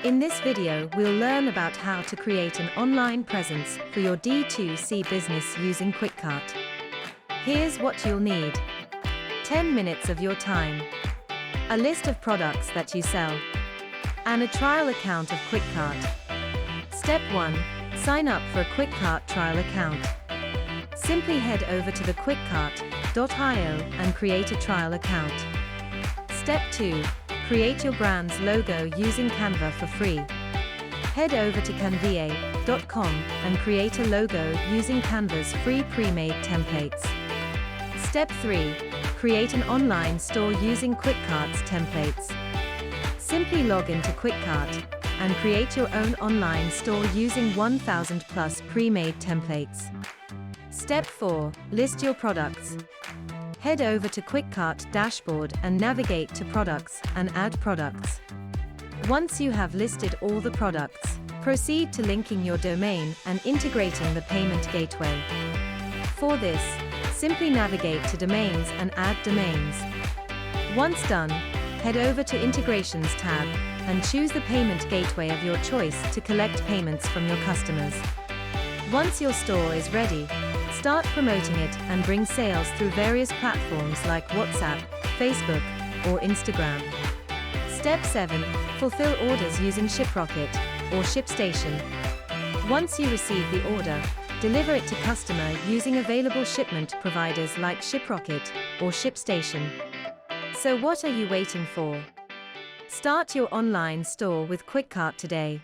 In this video, we'll learn about how to create an online presence for your D2C business using Kwikcart. Here's what you'll need. 10 minutes of your time. A list of products that you sell. And a trial account of Kwikcart. Step 1. Sign up for a Kwikcart trial account. Simply head over to the Kwikcart.io and create a trial account. Step 2. Create your brand's logo using Canva for free. Head over to canva.com and create a logo using Canva's free pre-made templates. Step 3. Create an online store using Kwikcart's templates. Simply log into Kwikcart and create your own online store using 1,000 plus pre-made templates. Step 4. List your products. Head over to Kwikcart dashboard and navigate to Products and add products. Once you have listed all the products, proceed to linking your domain and integrating the payment gateway. For this, simply navigate to Domains and add domains. Once done, head over to Integrations tab and choose the payment gateway of your choice to collect payments from your customers. Once your store is ready, start promoting it and bring sales through various platforms like WhatsApp, Facebook, or Instagram. Step 7. Fulfill orders using ShipRocket or ShipStation. Once you receive the order, deliver it to customer using available shipment providers like ShipRocket or ShipStation. So what are you waiting for? Start your online store with Kwikcart today.